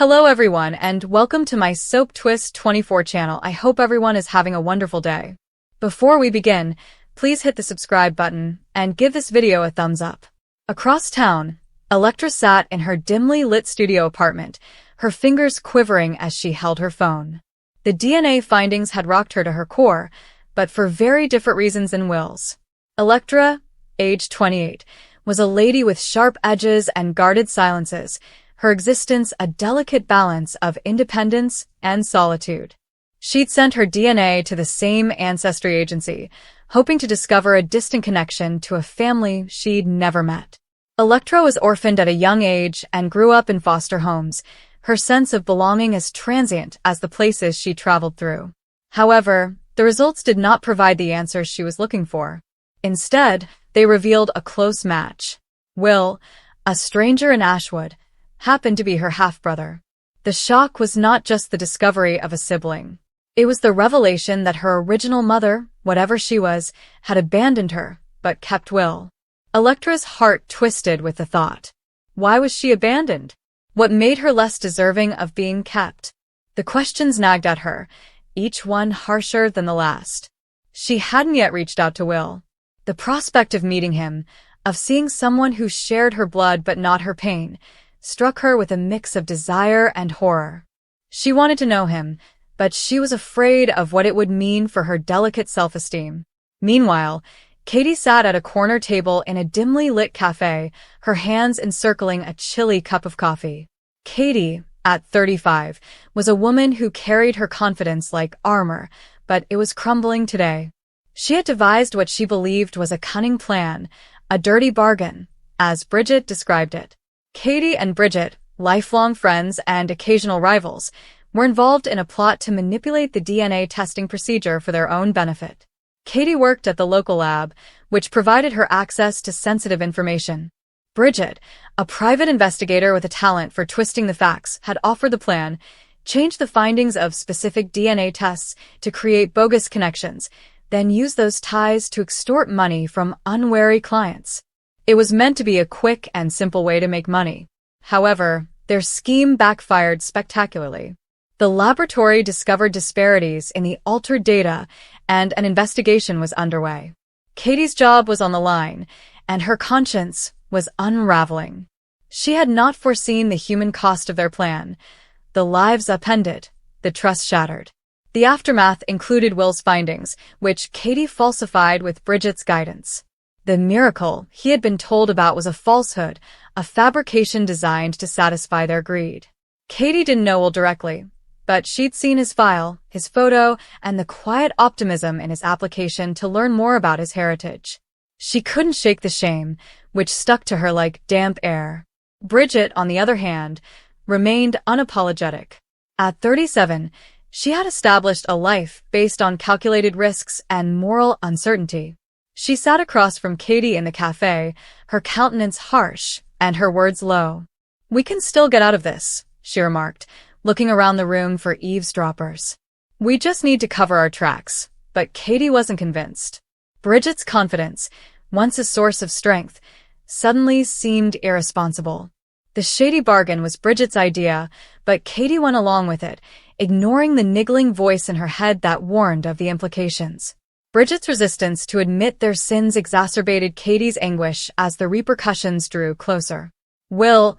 Hello everyone and welcome to my Soap Twist 24 channel. I hope everyone is having a wonderful day. Before we begin, please hit the subscribe button and give this video a thumbs up. Across town, Electra sat in her dimly lit studio apartment, her fingers quivering as she held her phone. The DNA findings had rocked her to her core, but for very different reasons than Will's. Electra, age 28, was a lady with sharp edges and guarded silences, her existence a delicate balance of independence and solitude. She'd sent her DNA to the same ancestry agency, hoping to discover a distant connection to a family she'd never met. Electra was orphaned at a young age and grew up in foster homes, her sense of belonging as transient as the places she traveled through. However, the results did not provide the answers she was looking for. Instead, they revealed a close match. Will, a stranger in Ashwood, happened to be her half-brother. The shock was not just the discovery of a sibling. It was the revelation that her original mother, whatever she was, had abandoned her, but kept Will. Electra's heart twisted with the thought. Why was she abandoned? What made her less deserving of being kept? The questions nagged at her, each one harsher than the last. She hadn't yet reached out to Will. The prospect of meeting him, of seeing someone who shared her blood but not her pain, struck her with a mix of desire and horror. She wanted to know him, but she was afraid of what it would mean for her delicate self-esteem. Meanwhile, Katie sat at a corner table in a dimly lit cafe, her hands encircling a chilly cup of coffee. Katie, at 35, was a woman who carried her confidence like armor, but it was crumbling today. She had devised what she believed was a cunning plan, a dirty bargain, as Bridget described it. Katie and Bridget, lifelong friends and occasional rivals, were involved in a plot to manipulate the DNA testing procedure for their own benefit. Katie worked at the local lab, which provided her access to sensitive information. Bridget, a private investigator with a talent for twisting the facts, had offered the plan, change the findings of specific DNA tests to create bogus connections, then use those ties to extort money from unwary clients. It was meant to be a quick and simple way to make money. However, their scheme backfired spectacularly. The laboratory discovered disparities in the altered data, and an investigation was underway. Katie's job was on the line, and her conscience was unraveling. She had not foreseen the human cost of their plan. The lives upended, the trust shattered. The aftermath included Will's findings, which Katie falsified with Bridget's guidance. The miracle he had been told about was a falsehood, a fabrication designed to satisfy their greed. Katie didn't know Will directly, but she'd seen his file, his photo, and the quiet optimism in his application to learn more about his heritage. She couldn't shake the shame, which stuck to her like damp air. Bridget, on the other hand, remained unapologetic. At 37, she had established a life based on calculated risks and moral uncertainty. She sat across from Katie in the cafe, her countenance harsh and her words low. "We can still get out of this," she remarked, looking around the room for eavesdroppers. "We just need to cover our tracks." But Katie wasn't convinced. Bridget's confidence, once a source of strength, suddenly seemed irresponsible. The shady bargain was Bridget's idea, but Katie went along with it, ignoring the niggling voice in her head that warned of the implications. Bridget's resistance to admit their sins exacerbated Katie's anguish as the repercussions drew closer. Will,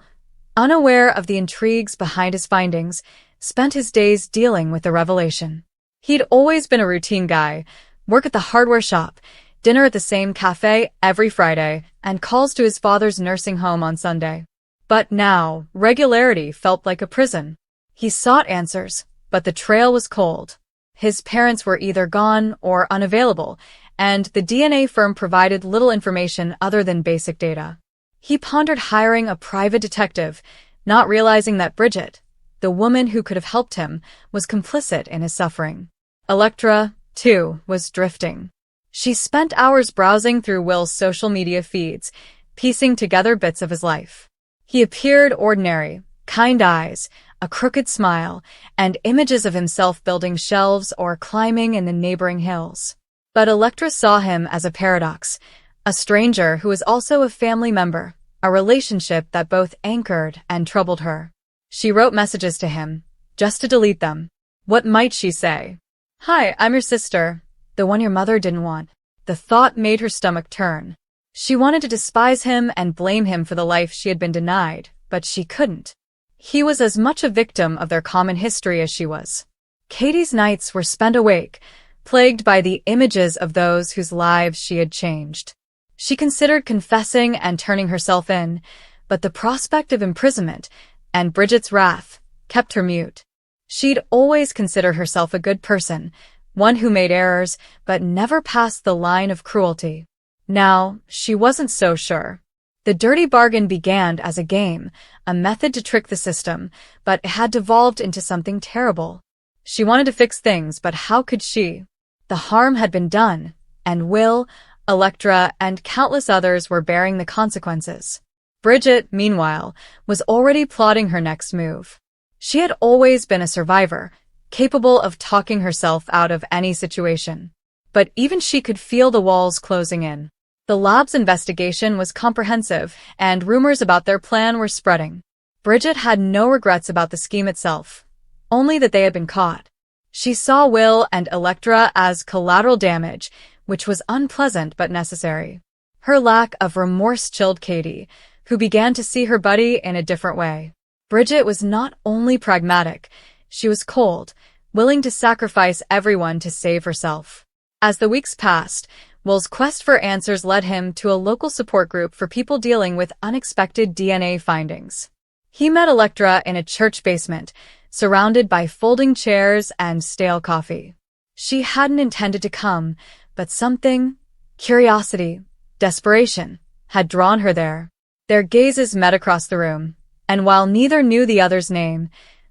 unaware of the intrigues behind his findings, spent his days dealing with the revelation. He'd always been a routine guy, work at the hardware shop, dinner at the same cafe every Friday, and calls to his father's nursing home on Sunday. But now, regularity felt like a prison. He sought answers, but the trail was cold. His parents were either gone or unavailable, and the DNA firm provided little information other than basic data. He pondered hiring a private detective, not realizing that Bridget, the woman who could have helped him, was complicit in his suffering. Electra, too, was drifting. She spent hours browsing through Will's social media feeds, piecing together bits of his life. He appeared ordinary, kind eyes, a crooked smile, and images of himself building shelves or climbing in the neighboring hills. But Electra saw him as a paradox, a stranger who was also a family member, a relationship that both anchored and troubled her. She wrote messages to him, just to delete them. What might she say? "Hi, I'm your sister, the one your mother didn't want." The thought made her stomach turn. She wanted to despise him and blame him for the life she had been denied, but she couldn't. He was as much a victim of their common history as she was. Katie's nights were spent awake, plagued by the images of those whose lives she had changed. She considered confessing and turning herself in, but the prospect of imprisonment and Bridget's wrath kept her mute. She'd always considered herself a good person, one who made errors but never passed the line of cruelty. Now, she wasn't so sure. The dirty bargain began as a game, a method to trick the system, but it had devolved into something terrible. She wanted to fix things, but how could she? The harm had been done, and Will, Electra, and countless others were bearing the consequences. Bridget, meanwhile, was already plotting her next move. She had always been a survivor, capable of talking herself out of any situation. But even she could feel the walls closing in. The lab's investigation was comprehensive, and rumors about their plan were spreading. Bridget had no regrets about the scheme itself, only that they had been caught. She saw Will and Electra as collateral damage, which was unpleasant but necessary. Her lack of remorse chilled Katie, who began to see her buddy in a different way. Bridget was not only pragmatic, she was cold, willing to sacrifice everyone to save herself. As the weeks passed, Will's quest for answers led him to a local support group for people dealing with unexpected DNA findings. He met Electra in a church basement, surrounded by folding chairs and stale coffee. She hadn't intended to come, but something, curiosity, desperation, had drawn her there. Their gazes met across the room, and while neither knew the other's name,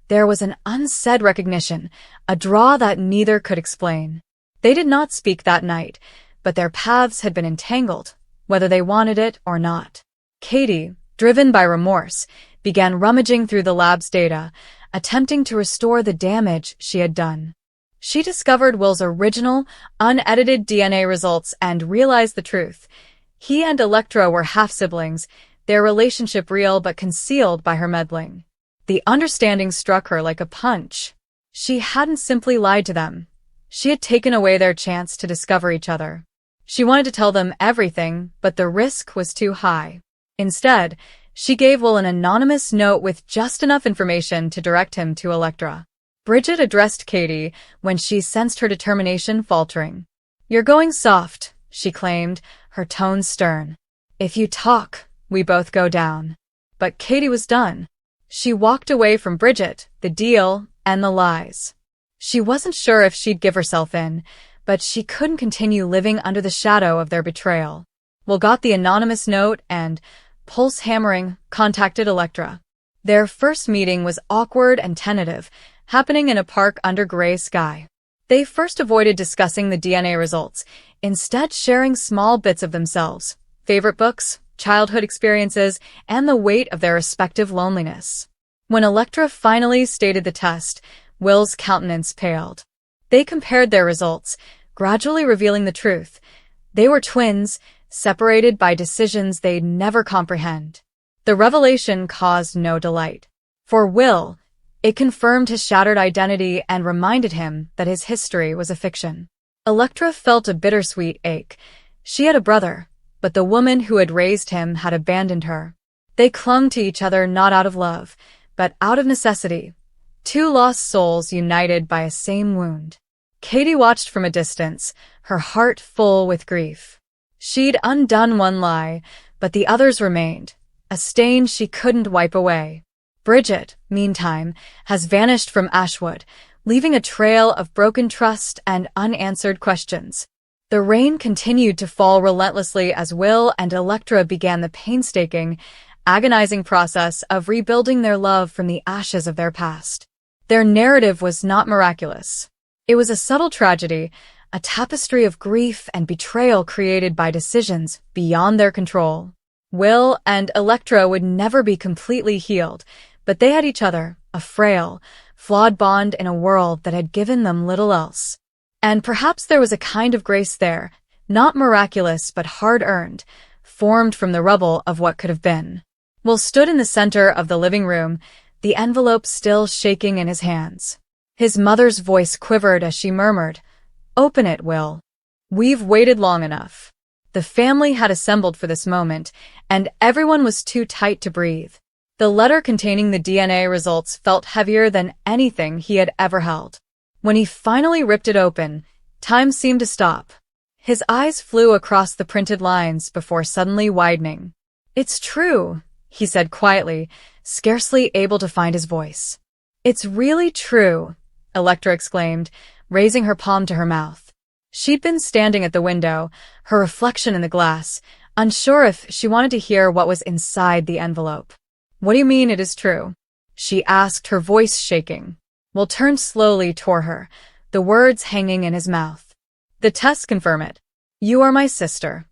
there was an unsaid recognition, a draw that neither could explain. They did not speak that night, but their paths had been entangled, whether they wanted it or not. Katie, driven by remorse, began rummaging through the lab's data, attempting to restore the damage she had done. She discovered Will's original, unedited DNA results and realized the truth. He and Electra were half-siblings, their relationship real but concealed by her meddling. The understanding struck her like a punch. She hadn't simply lied to them. She had taken away their chance to discover each other. She wanted to tell them everything, but the risk was too high. Instead, she gave Will an anonymous note with just enough information to direct him to Electra. Bridget addressed Katie when she sensed her determination faltering. "You're going soft," she claimed, her tone stern. "If you talk, we both go down." But Katie was done. She walked away from Bridget, the deal, and the lies. She wasn't sure if she'd give herself in, but she couldn't continue living under the shadow of their betrayal. Will got the anonymous note and, pulse hammering, contacted Electra. Their first meeting was awkward and tentative, happening in a park under gray sky. They first avoided discussing the DNA results, instead sharing small bits of themselves, favorite books, childhood experiences, and the weight of their respective loneliness. When Electra finally stated the test, Will's countenance paled. They compared their results, gradually revealing the truth. They were twins, separated by decisions they'd never comprehend. The revelation caused no delight. For Will, it confirmed his shattered identity and reminded him that his history was a fiction. Electra felt a bittersweet ache. She had a brother, but the woman who had raised him had abandoned her. They clung to each other not out of love, but out of necessity. Two lost souls united by a same wound. Katie watched from a distance, her heart full with grief. She'd undone one lie, but the others remained, a stain she couldn't wipe away. Bridget, meantime, has vanished from Ashwood, leaving a trail of broken trust and unanswered questions. The rain continued to fall relentlessly as Will and Electra began the painstaking, agonizing process of rebuilding their love from the ashes of their past. Their narrative was not miraculous. It was a subtle tragedy, a tapestry of grief and betrayal created by decisions beyond their control. Will and Electra would never be completely healed, but they had each other, a frail, flawed bond in a world that had given them little else. And perhaps there was a kind of grace there, not miraculous but hard-earned, formed from the rubble of what could have been. Will stood in the center of the living room, the envelope still shaking in his hands. His mother's voice quivered as she murmured, "Open it, Will. We've waited long enough." The family had assembled for this moment, and everyone was too tight to breathe. The letter containing the DNA results felt heavier than anything he had ever held. When he finally ripped it open, time seemed to stop. His eyes flew across the printed lines before suddenly widening. "It's true," he said quietly, scarcely able to find his voice. "It's really true," Electra exclaimed, raising her palm to her mouth. She'd been standing at the window, her reflection in the glass, unsure if she wanted to hear what was inside the envelope. "What do you mean it is true?" she asked, her voice shaking. Will turned slowly toward her, the words hanging in his mouth. "The tests confirm it. You are my sister."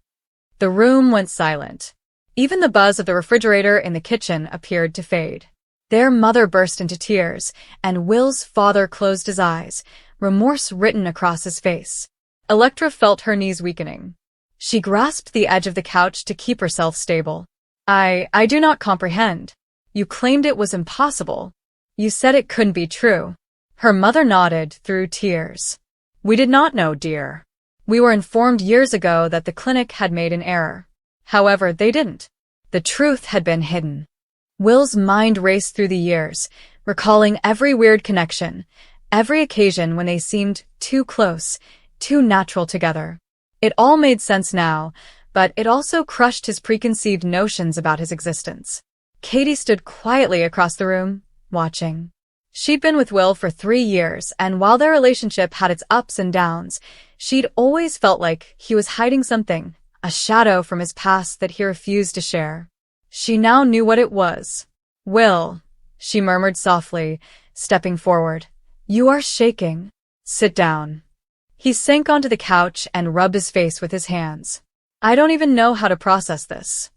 The room went silent. Even the buzz of the refrigerator in the kitchen appeared to fade. Their mother burst into tears, and Will's father closed his eyes, remorse written across his face. Electra felt her knees weakening. She grasped the edge of the couch to keep herself stable. I do not comprehend. You claimed it was impossible. You said it couldn't be true." Her mother nodded through tears. "We did not know, dear. We were informed years ago that the clinic had made an error. However, they didn't. The truth had been hidden." Will's mind raced through the years, recalling every weird connection, every occasion when they seemed too close, too natural together. It all made sense now, but it also crushed his preconceived notions about his existence. Katie stood quietly across the room, watching. She'd been with Will for 3 years, and while their relationship had its ups and downs, she'd always felt like he was hiding something, a shadow from his past that he refused to share. She now knew what it was. "Will," she murmured softly, stepping forward. "You are shaking. Sit down." He sank onto the couch and rubbed his face with his hands. "I don't even know how to process this.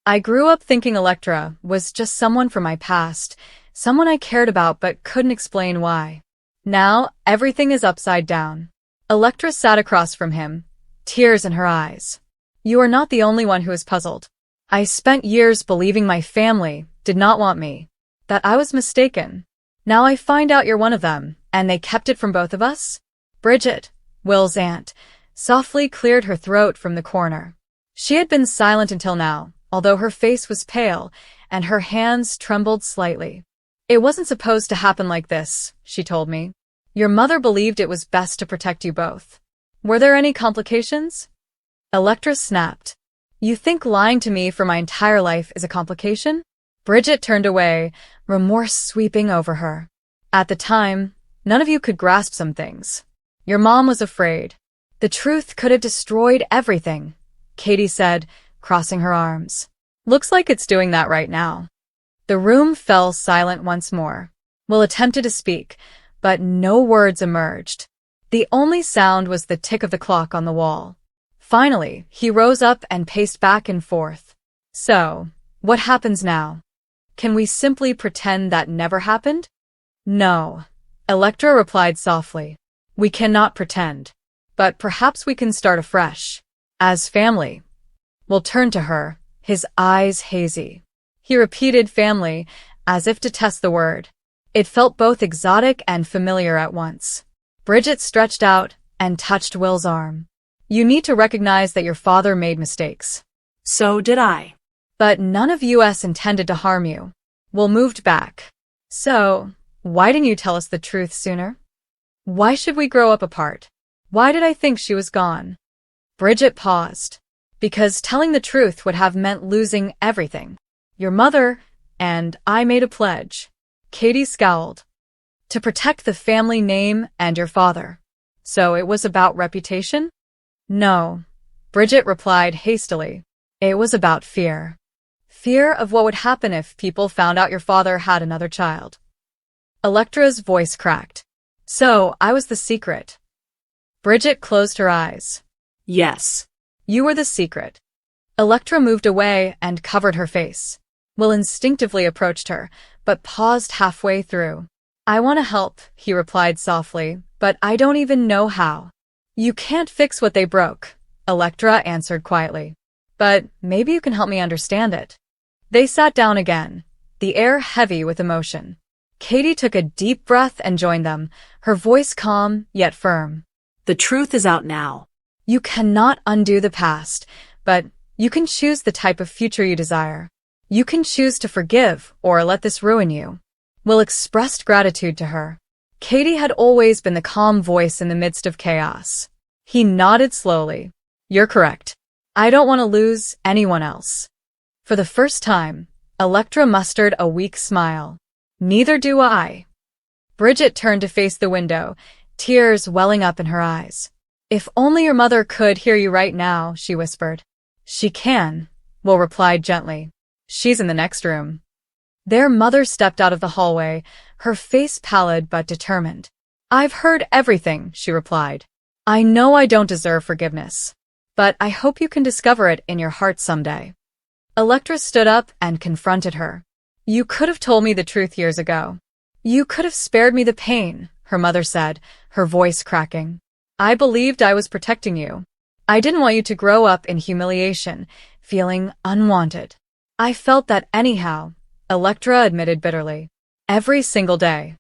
I grew up thinking Electra was just someone from my past, someone I cared about but couldn't explain why. Now, everything is upside down." Electra sat across from him, tears in her eyes. "You are not the only one who is puzzled. I spent years believing my family did not want me, that I was mistaken. Now I find out you're one of them, and they kept it from both of us?" Bridget, Will's aunt, softly cleared her throat from the corner. She had been silent until now, although her face was pale, and her hands trembled slightly. "It wasn't supposed to happen like this," she told me. "Your mother believed it was best to protect you both. Were there any complications?" Electra snapped. "You think lying to me for my entire life is a complication?" Bridget turned away, remorse sweeping over her. "At the time, none of you could grasp some things. Your mom was afraid. The truth could have destroyed everything," Katie said, crossing her arms. "Looks like it's doing that right now." The room fell silent once more. Will attempted to speak, but no words emerged. The only sound was the tick of the clock on the wall. Finally, he rose up and paced back and forth. "So, what happens now? Can we simply pretend that never happened?" "No," Electra replied softly. "We cannot pretend. But perhaps we can start afresh. As family." Will turned to her, his eyes hazy. He repeated family, as if to test the word. It felt both exotic and familiar at once. Bridget stretched out and touched Will's arm. "You need to recognize that your father made mistakes." So did I. "But none of us intended to harm you." Will moved back. "So, why didn't you tell us the truth sooner? Why should we grow up apart? Why did I think she was gone?" Bridget paused. "Because telling the truth would have meant losing everything. Your mother and I made a pledge." Katie scowled. "To protect the family name and your father. So it was about reputation?" "No," Bridget replied hastily. "It was about fear. Fear of what would happen if people found out your father had another child." Electra's voice cracked. "So I was the secret." Bridget closed her eyes. Yes. "You were the secret." Electra moved away and covered her face. Will instinctively approached her, but paused halfway through. "I want to help," he replied softly, "but I don't even know how." "You can't fix what they broke," Electra answered quietly. "But maybe you can help me understand it." They sat down again, the air heavy with emotion. Katie took a deep breath and joined them, her voice calm yet firm. The truth is out now. You cannot undo the past, but you can choose the type of future you desire. You can choose to forgive or let this ruin you. Will expressed gratitude to her. Katie had always been the calm voice in the midst of chaos. He nodded slowly. You're correct. I don't want to lose anyone else. For the first time, Electra mustered a weak smile. Neither do I. Bridget turned to face the window, tears welling up in her eyes. If only your mother could hear you right now, she whispered. She can, Will replied gently. She's in the next room. Their mother stepped out of the hallway, her face pallid but determined. I've heard everything, she replied. I know I don't deserve forgiveness, but I hope you can discover it in your heart someday. Electra stood up and confronted her. You could have told me the truth years ago. You could have spared me the pain, her mother said, her voice cracking. I believed I was protecting you. I didn't want you to grow up in humiliation, feeling unwanted. I felt that anyhow, Electra admitted bitterly. Every single day.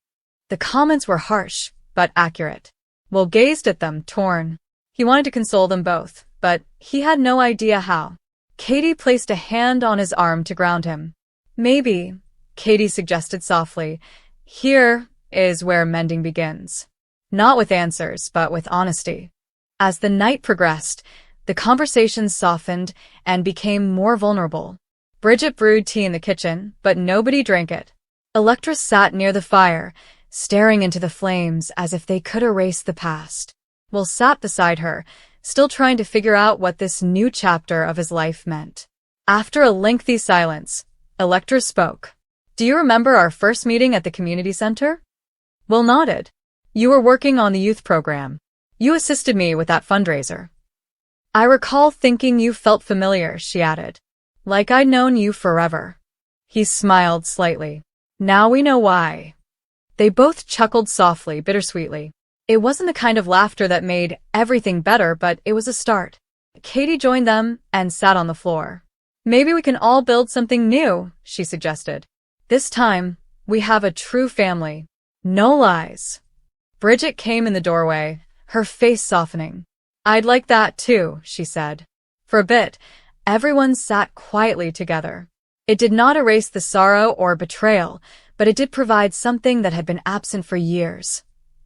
The comments were harsh, but accurate. Will gazed at them, torn. He wanted to console them both, but he had no idea how. Katie placed a hand on his arm to ground him. Maybe, Katie suggested softly, here is where mending begins. Not with answers, but with honesty. As the night progressed, the conversations softened and became more vulnerable. Bridget brewed tea in the kitchen, but nobody drank it. Electra sat near the fire, staring into the flames as if they could erase the past. Will sat beside her, still trying to figure out what this new chapter of his life meant. After a lengthy silence, Electra spoke. Do you remember our first meeting at the community center? Will nodded. You were working on the youth program. You assisted me with that fundraiser. I recall thinking you felt familiar, she added. Like I'd known you forever. He smiled slightly. Now we know why. They both chuckled softly, bittersweetly. It wasn't the kind of laughter that made everything better, but it was a start. Katie joined them and sat on the floor. Maybe we can all build something new, she suggested. This time, we have a true family. No lies. Bridget came in the doorway, her face softening. I'd like that too, she said. For a bit, everyone sat quietly together. It did not erase the sorrow or betrayal, but it did provide something that had been absent for years.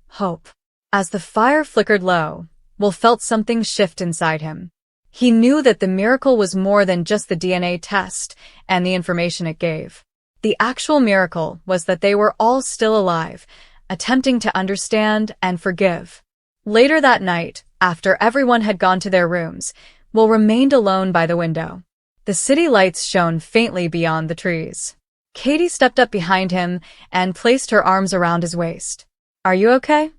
Hope. As the fire flickered low, Will felt something shift inside him. He knew that the miracle was more than just the DNA test and the information it gave. The actual miracle was that they were all still alive, attempting to understand and forgive. Later that night, after everyone had gone to their rooms, Will remained alone by the window. The city lights shone faintly beyond the trees. Katie stepped up behind him and placed her arms around his waist. Are you okay?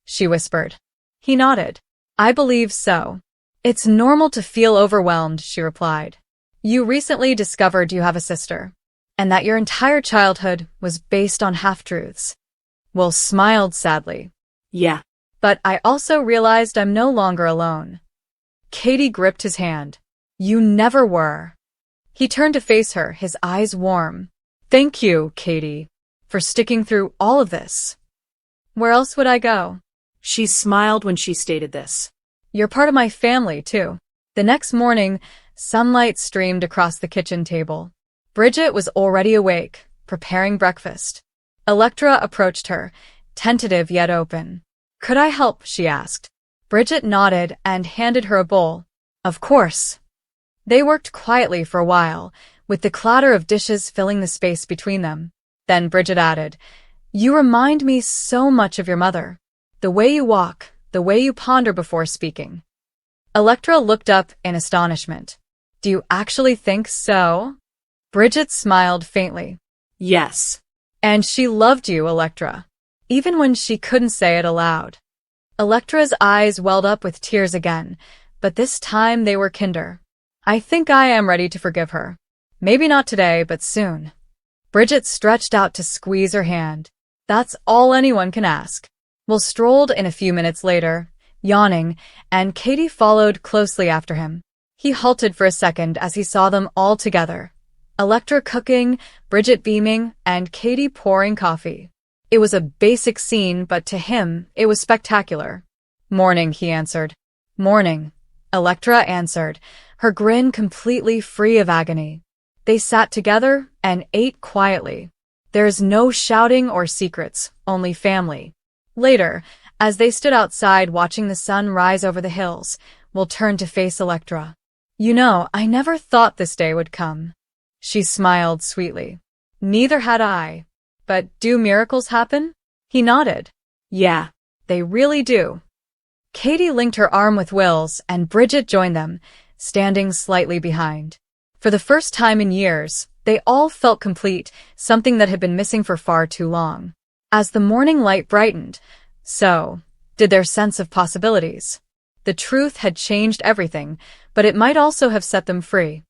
She whispered. He nodded. I believe so. It's normal to feel overwhelmed, she replied. You recently discovered you have a sister, and that your entire childhood was based on half-truths. Will smiled sadly. Yeah. But I also realized I'm no longer alone. Katie gripped his hand. You never were. He turned to face her, his eyes warm. Thank you, Katie, for sticking through all of this. Where else would I go? She smiled when she stated this. You're part of my family, too. The next morning, sunlight streamed across the kitchen table. Bridget was already awake, preparing breakfast. Electra approached her, tentative yet open. Could I help? She asked. Bridget nodded and handed her a bowl. Of course. They worked quietly for a while, with the clatter of dishes filling the space between them. Then Bridget added, You remind me so much of your mother. The way you walk, the way you ponder before speaking. Electra looked up in astonishment. Do you actually think so? Bridget smiled faintly. Yes. And she loved you, Electra, even when she couldn't say it aloud. Electra's eyes welled up with tears again, but this time they were kinder. I think I am ready to forgive her. Maybe not today, but soon. Bridget stretched out to squeeze her hand. That's all anyone can ask. Will strolled in a few minutes later, yawning, and Katie followed closely after him. He halted for a second as he saw them all together. Electra cooking, Bridget beaming, and Katie pouring coffee. It was a basic scene, but to him, it was spectacular. "Morning," he answered. "Morning," Electra answered, her grin completely free of agony. They sat together and ate quietly. There is no shouting or secrets, only family. Later, as they stood outside watching the sun rise over the hills, Will turned to face Electra. "You know, I never thought this day would come." She smiled sweetly. "Neither had I. But do miracles happen?" He nodded. Yeah. "They really do." Katie linked her arm with Will's, and Bridget joined them, standing slightly behind. For the first time in years, they all felt complete, something that had been missing for far too long. As the morning light brightened, so did their sense of possibilities. The truth had changed everything, but it might also have set them free.